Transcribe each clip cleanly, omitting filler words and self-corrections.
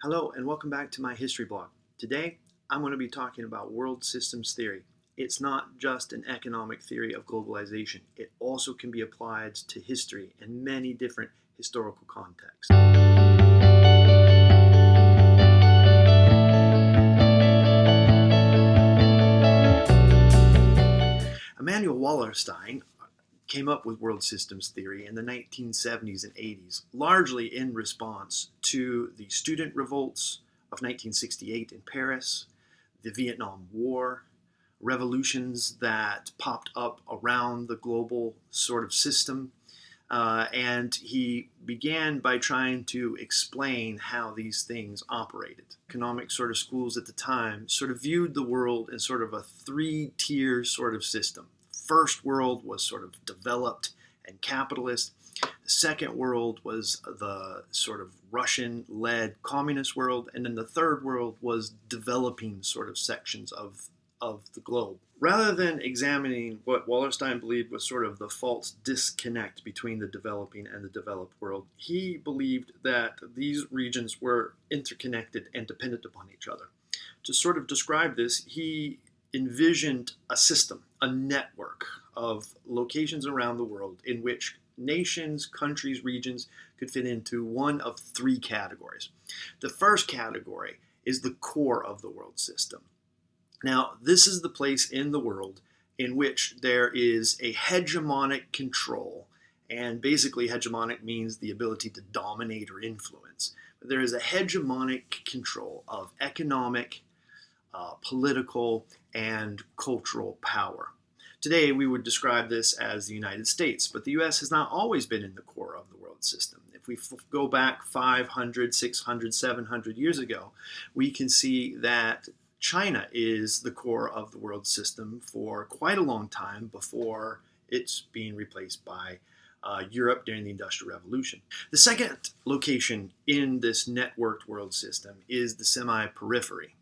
Hello and welcome back to my history blog. Today I'm going to be talking about world systems theory. It's not just an economic theory of globalization. It also can be applied to history in many different historical contexts. Immanuel Wallerstein came up with world systems theory in the 1970s and 80s, largely in response to the student revolts of 1968 in Paris, the Vietnam War, revolutions that popped up around the global sort of system. And he began by trying to explain how these things operated. Economic sort of schools at the time sort of viewed the world in sort of a three-tier sort of system. First world was sort of developed and capitalist. The second world was the sort of Russian-led communist world. And then the third world was developing sort of sections of the globe. Rather than examining what Wallerstein believed was sort of the false disconnect between the developing and the developed world, he believed that these regions were interconnected and dependent upon each other. To sort of describe this, he envisioned a system, a network of locations around the world in which nations, countries, regions could fit into one of three categories. The first category is the core of the world system. Now, this is the place in the world in which there is a hegemonic control, and basically hegemonic means the ability to dominate or influence. But there is a hegemonic control of economic, political, and cultural power. Today, we would describe this as the United States, but the US has not always been in the core of the world system. If we go back 500, 600, 700 years ago, we can see that China is the core of the world system for quite a long time before it's being replaced by Europe during the Industrial Revolution. The second location in this networked world system is the Semi-Periphery.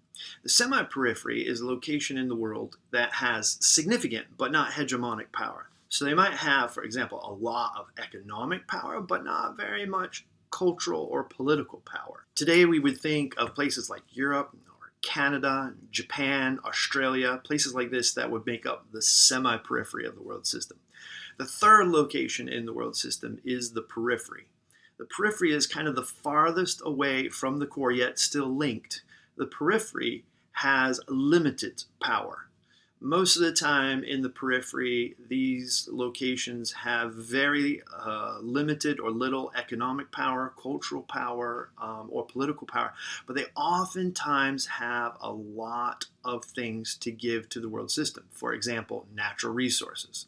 The Semi-Periphery is a location in the world that has significant but not hegemonic power. So they might have, for example, a lot of economic power, but not very much cultural or political power. Today we would think of places like Europe, Canada, Japan, Australia, places like this that would make up the semi-periphery of the world system. The third location in the world system is the periphery. The periphery is kind of the farthest away from the core, yet still linked. The periphery has limited power. Most of the time in the periphery, these locations have very limited or little economic power, cultural power, or political power, but they oftentimes have a lot of things to give to the world system. For example, natural resources.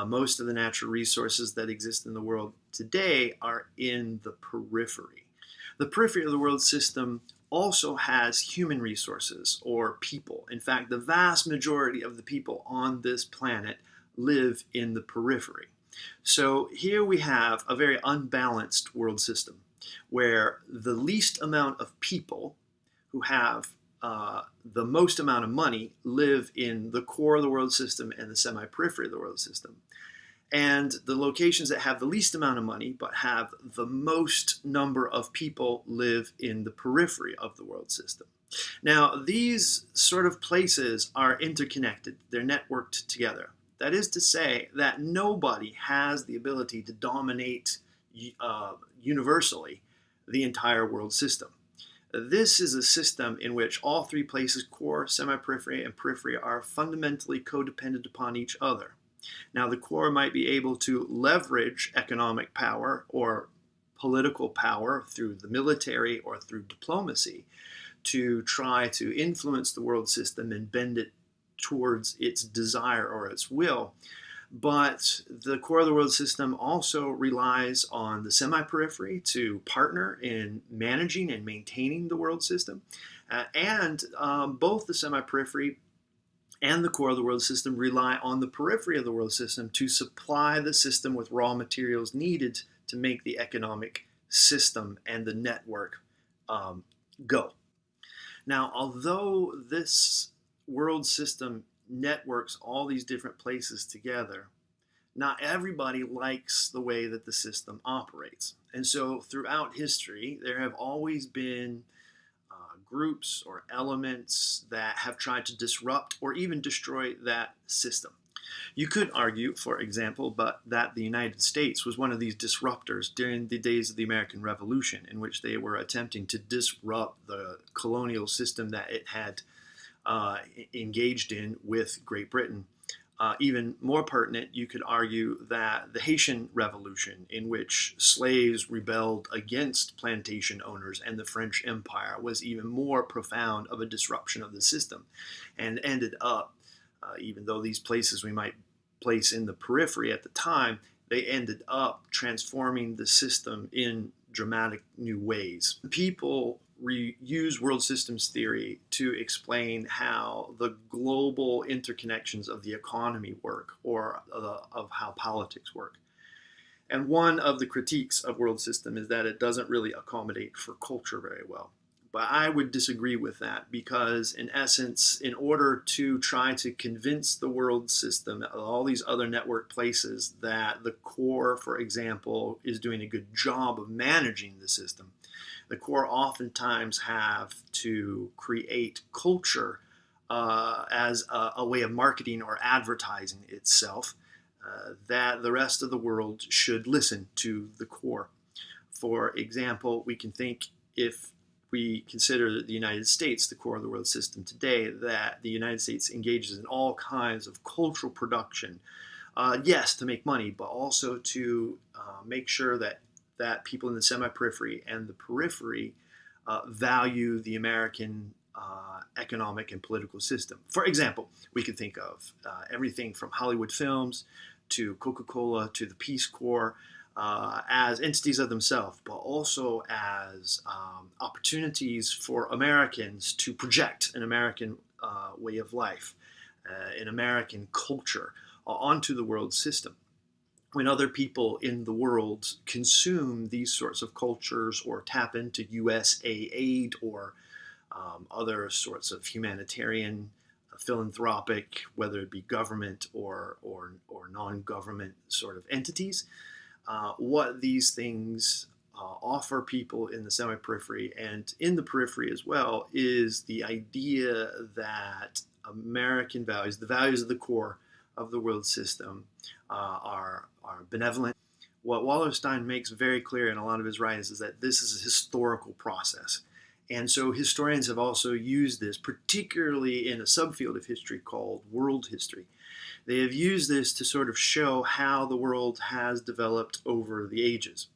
Most of the natural resources that exist in the world today are in the periphery. The periphery of the world system also has human resources or people. In fact, the vast majority of the people on this planet live in the periphery. So here we have a very unbalanced world system where the least amount of people who have the most amount of money live in the core of the world system and the semi-periphery of the world system. And the locations that have the least amount of money but have the most number of people live in the periphery of the world system. Now, these sort of places are interconnected. They're networked together. That is to say that nobody has the ability to dominate universally the entire world system. This is a system in which all three places, core, semi-periphery, and periphery, are fundamentally codependent upon each other. Now, the core might be able to leverage economic power or political power through the military or through diplomacy to try to influence the world system and bend it towards its desire or its will. But the core of the world system also relies on the semi-periphery to partner in managing and maintaining the world system. And both the semi-periphery and the core of the world system rely on the periphery of the world system to supply the system with raw materials needed to make the economic system and the network go. Now, although this world system networks all these different places together, not everybody likes the way that the system operates. And so throughout history, there have always been groups or elements that have tried to disrupt or even destroy that system. You could argue, for example, that the United States was one of these disruptors during the days of the American Revolution, in which they were attempting to disrupt the colonial system that it had engaged in with Great Britain. Even more pertinent, you could argue that the Haitian Revolution, in which slaves rebelled against plantation owners and the French Empire, was even more profound of a disruption of the system, and ended up, even though these places we might place in the periphery at the time, they ended up transforming the system in dramatic new ways. People use world systems theory to explain how the global interconnections of the economy work, or of how politics work. And one of the critiques of world system is that it doesn't really accommodate for culture very well. But I would disagree with that, because in essence, in order to try to convince the world system, all these other network places, that the core, for example, is doing a good job of managing the system, the core oftentimes have to create culture as a way of marketing or advertising itself, that the rest of the world should listen to the core. For example, we can think, if we consider the United States the core of the world system today, that the United States engages in all kinds of cultural production, yes, to make money, but also to make sure that people in the semi-periphery and the periphery value the American economic and political system. For example, we could think of everything from Hollywood films to Coca-Cola to the Peace Corps as entities of themselves, but also as opportunities for Americans to project an American way of life, an American culture onto the world system. When other people in the world consume these sorts of cultures or tap into USA aid or other sorts of humanitarian, philanthropic, whether it be government or non-government sort of entities, what these things offer people in the semi-periphery and in the periphery as well is the idea that American values, the values of the core of the world system, are benevolent. What Wallerstein makes very clear in a lot of his writings is that this is a historical process. And so historians have also used this, particularly in a subfield of history called world history. They have used this to sort of show how the world has developed over the ages.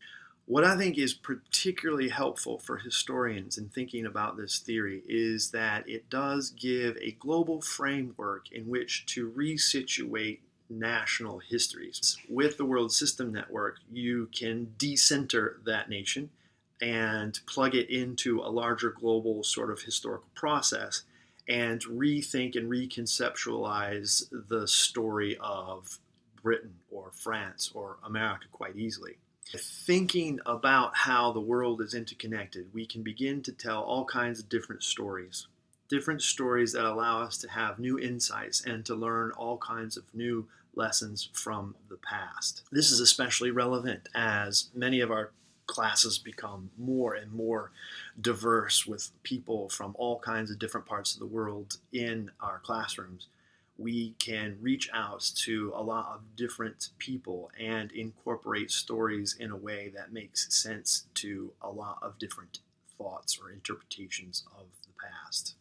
What I think is particularly helpful for historians in thinking about this theory is that it does give a global framework in which to resituate national histories. With the World System Network, you can decenter that nation and plug it into a larger global sort of historical process and rethink and reconceptualize the story of Britain or France or America quite easily. Thinking about how the world is interconnected, we can begin to tell all kinds of different stories that allow us to have new insights and to learn all kinds of new lessons from the past. This is especially relevant as many of our classes become more and more diverse, with people from all kinds of different parts of the world in our classrooms. We can reach out to a lot of different people and incorporate stories in a way that makes sense to a lot of different thoughts or interpretations of the past.